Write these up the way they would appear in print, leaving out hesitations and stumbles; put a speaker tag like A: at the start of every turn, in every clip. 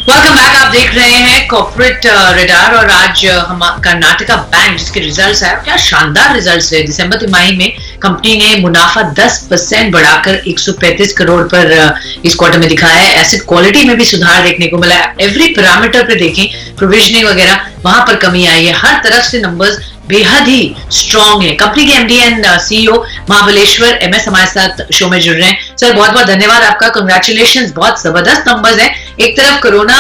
A: Welcome back. आप देख रहे हैं कॉर्पोरेट रडार और आज हम कर्नाटका बैंक जिसके रिजल्ट्स आए, क्या शानदार रिजल्ट्स रहे। दिसंबर तिमाही में कंपनी ने मुनाफा 10% बढ़ाकर 135 करोड़ पर इस क्वार्टर में दिखाया है। एसेट क्वालिटी में भी सुधार देखने को मिला है। एवरी पैरामीटर पे देखें, प्रोविजनिंग वगैरह वहां पर कमी आई है। हर तरफ से नंबर्स बेहद ही स्ट्रॉन्ग है। कंपनी के MD and CEO Mahabaleshwar MS हमारे साथ शो में जुड़ रहे हैं। सर बहुत बहुत धन्यवाद आपका, कंग्रेचुलेशंस। बहुत जबरदस्त नंबर्स हैं। एक तरफ कोरोना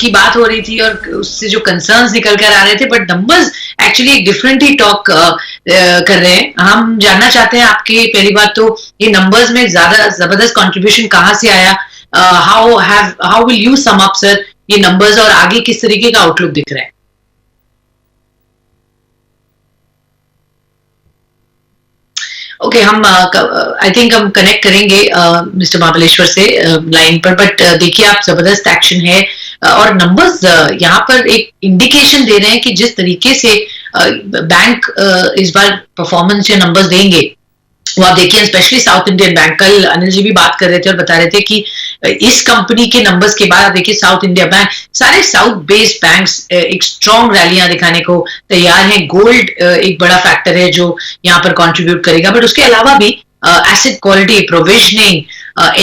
A: की बात हो रही थी और उससे जो कंसर्न्स निकल कर आ रहे थे, बट नंबर्स एक्चुअली एक डिफरेंट ही टॉक कर रहे हैं। हम जानना चाहते हैं आपकी पहली बात तो ये नंबर्स में ज्यादा जबरदस्त कंट्रीब्यूशन कहाँ से आया। How will you sum up sir ये नंबर्स और आगे किस तरीके का आउटलुक दिख रहा है? ओके, हम आई थिंक हम कनेक्ट करेंगे मिस्टर महाबलेश्वर से लाइन पर। बट देखिए, आप जबरदस्त एक्शन है और नंबर्स यहाँ पर एक इंडिकेशन दे रहे हैं कि जिस तरीके से बैंक इस बार परफॉर्मेंस या नंबर्स देंगे वो आप देखिए। स्पेशली साउथ इंडियन बैंक, कल अनिल जी भी बात कर रहे थे और बता रहे थे कि इस कंपनी के नंबर्स के बाद आप देखिए साउथ इंडिया बैंक, सारे साउथ बेस्ड बैंक्स एक स्ट्रॉन्ग रैलियां दिखाने को तैयार हैं। गोल्ड एक बड़ा फैक्टर है जो यहाँ पर कंट्रीब्यूट करेगा, बट उसके अलावा भी एसेट क्वालिटी, प्रोविजनिंग,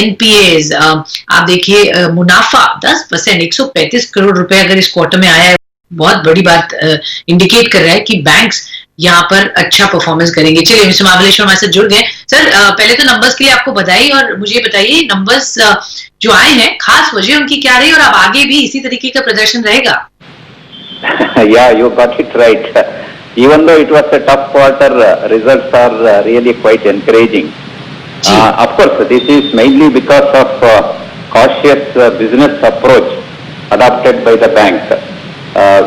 A: एनपीएज, आप देखिए मुनाफा 10%, 135 करोड़ रुपए अगर इस क्वार्टर में आया है, बहुत बड़ी बात इंडिकेट कर रहा है कि बैंक्स यहाँ पर अच्छा परफॉर्मेंस करेंगे। चलिए मिस्टर महाबलेश्वर हमारे साथ जुड़ गए। सर पहले तो नंबर्स के लिए आपको बधाई और मुझे बताइए नंबर्स जो आए हैं खास वजह उनकी क्या रही और अब आगे भी इसी तरीके का प्रदर्शन रहेगा?
B: Yeah, you got it right. Even though it was a tough quarter, results are really quite encouraging. Of course, this is mainly because of cautious business approach adopted by the bank.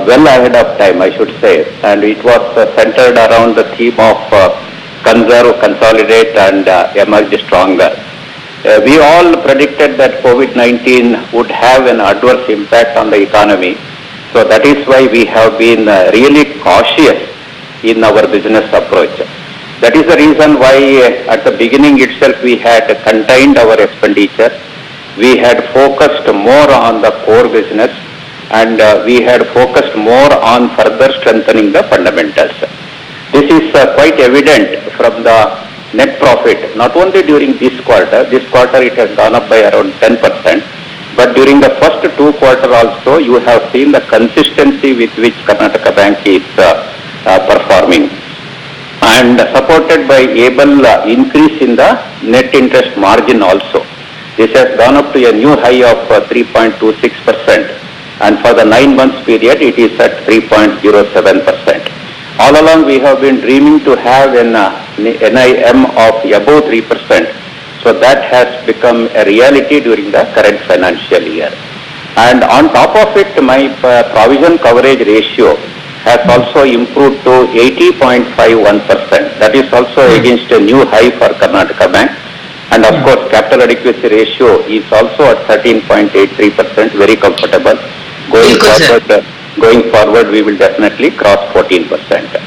B: Well ahead of time, I should say, and it was centered around the theme of conserve, consolidate, and emerge stronger. We all predicted that COVID-19 would have an adverse impact on the economy, so that is why we have been really cautious in our business approach. That is the reason why at the beginning itself we had contained our expenditure. We had focused more on the core business, and we had focused more on further strengthening the fundamentals. This is quite evident from the net profit, not only during this quarter it has gone up by around 10%, but during the first two quarters also you have seen the consistency with which Karnataka Bank is performing, and supported by able increase in the net interest margin also. This has gone up to a new high of 3.26%. And for the 9 months period, it is at 3.07%. All along, we have been dreaming to have an NIM of above 3%. So that has become a reality during the current financial year. And on top of it, my provision coverage ratio has also improved to 80.51%. That is also against a new high for Karnataka Bank. And of course, capital adequacy ratio is also at 13.83%, very comfortable. Going forward, we will definitely cross 14%.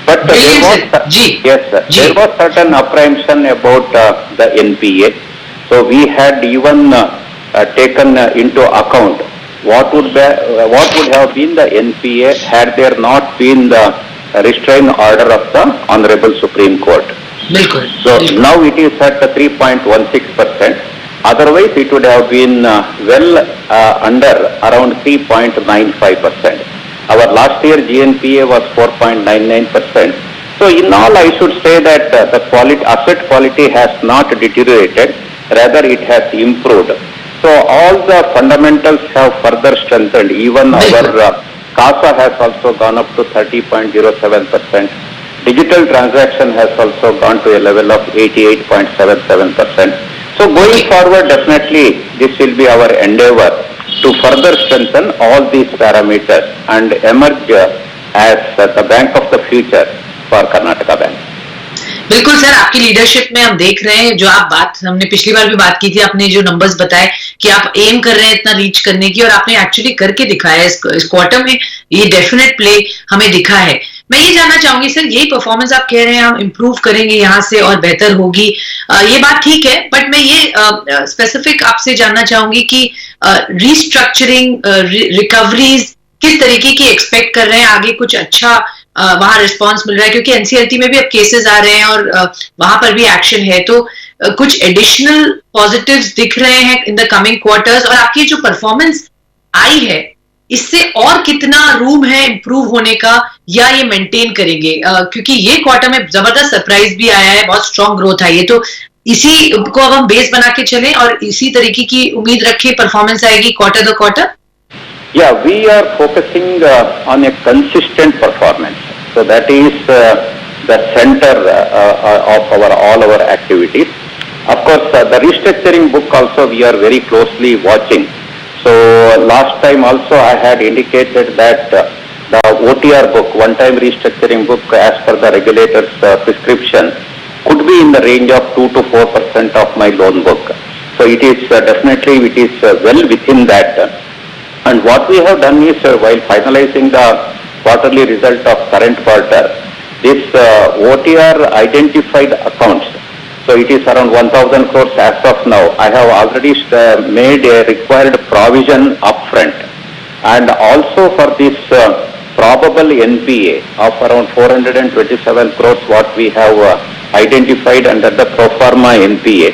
B: But there was certain apprehension about the NPA. So we had even taken into account what would have been the NPA had there not been the restraint order of the Honorable Supreme Court. So now it is at 3.16%. Otherwise, it would have been under around 3.95%. Our last year GNPA was 4.99%. So in all, I should say that the asset quality has not deteriorated, rather it has improved. So all the fundamentals have further strengthened. Even our CASA has also gone up to 30.07%. Digital transaction has also gone to a level of 88.77%. So going forward, definitely this will be our endeavor to further strengthen all these parameters and emerge as the bank of the future for Karnataka Bank.
A: बिल्कुल sir, आपकी leadership में हम देख रहे हैं जो आप बात हमने पिछली बार भी बात की थी, आपने जो नंबर्स बताए कि आप एम कर रहे हैं इतना रीच करने की और आपने एक्चुअली करके दिखाया है। इस क्वार्टर में ये डेफिनेट प्ले हमें दिखा है। मैं ये जानना चाहूंगी सर, यही परफॉर्मेंस आप कह रहे हैं हम इम्प्रूव करेंगे यहाँ से और बेहतर होगी, ये बात ठीक है, बट मैं ये स्पेसिफिक आपसे जानना चाहूंगी कि रीस्ट्रक्चरिंग, रिकवरीज किस तरीके की एक्सपेक्ट कर रहे हैं आगे? कुछ अच्छा वहां रिस्पांस मिल रहा है? क्योंकि एनसीएलटी में भी अब केसेस आ रहे हैं और वहां पर भी एक्शन है, तो कुछ एडिशनल पॉजिटिव्स दिख रहे हैं इन द कमिंग क्वार्टर्स? और आपकी जो परफॉर्मेंस आई है इससे और कितना रूम है इम्प्रूव होने का, या ये मेंटेन करेंगे? क्योंकि ये क्वार्टर में जबरदस्त सरप्राइज भी आया है, बहुत स्ट्रॉन्ग ग्रोथ आई है, तो इसी को अब हम बेस बना के चलें और इसी तरीके की उम्मीद रखें परफॉर्मेंस आएगी quarter the quarter?
B: Yeah, we are focusing on a consistent performance. So that is the center of all our activities. Of course, the restructuring book also we are very closely watching. So last time also I had indicated that the OTR book, one-time restructuring book, as per the regulator's prescription, could be in the range of 2 to 4% of my loan book. So it is definitely well within that. And what we have done is, while finalizing the quarterly result of current quarter, this OTR identified accounts, so it is around 1,000 crores as of now. I have already made a required provision upfront, and also for this probable NPA of around 427 crores, what we have identified under the pro forma NPA.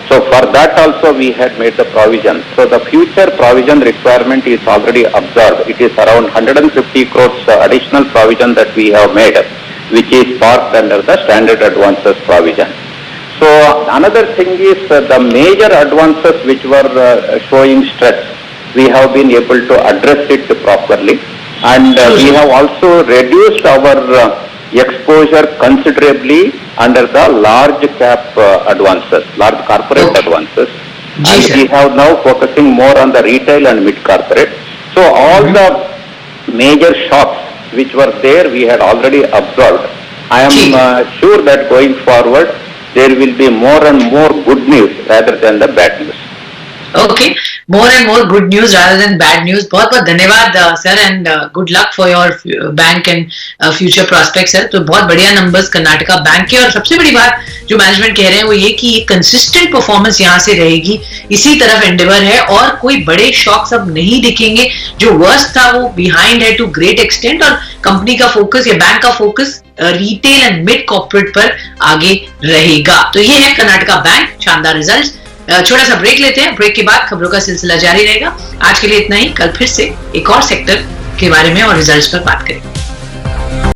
B: So for that also we had made the provision. So the future provision requirement is already observed. It is around 150 crores additional provision that we have made, which is parked under the standard advances provision. So another thing is the major advances which were showing stress, we have been able to address it properly, and we have also reduced our exposure considerably under the large cap advances, large corporate advances, and we have now focusing more on the retail and mid corporate. So all the major shocks which were there we had already absorbed. I am sure that going forward there will be more and more good news rather than the bad news.
A: Okay, more and more good news rather than bad news. बहुत बहुत धन्यवाद sir, and good luck for your bank and future prospect sir. तो बहुत बढ़िया numbers Karnataka bank के, और सबसे बड़ी बात जो मैनेजमेंट कह रहे हैं वो ये कि ये कंसिस्टेंट परफॉर्मेंस यहाँ से रहेगी, इसी तरफ एंडेवर है, और कोई बड़े शॉक्स अब नहीं दिखेंगे। जो वर्स्ट था वो बिहाइंड है टू ग्रेट एक्सटेंट, और कंपनी का फोकस या बैंक का focus retail and mid corporate पर आगे रहेगा। तो ये है कर्नाटका बैंक, शानदार रिजल्ट। छोटा सा ब्रेक लेते हैं, ब्रेक के बाद खबरों का सिलसिला जारी रहेगा। आज के लिए इतना ही, कल फिर से एक और सेक्टर के बारे में और रिजल्ट्स पर बात करेंगे।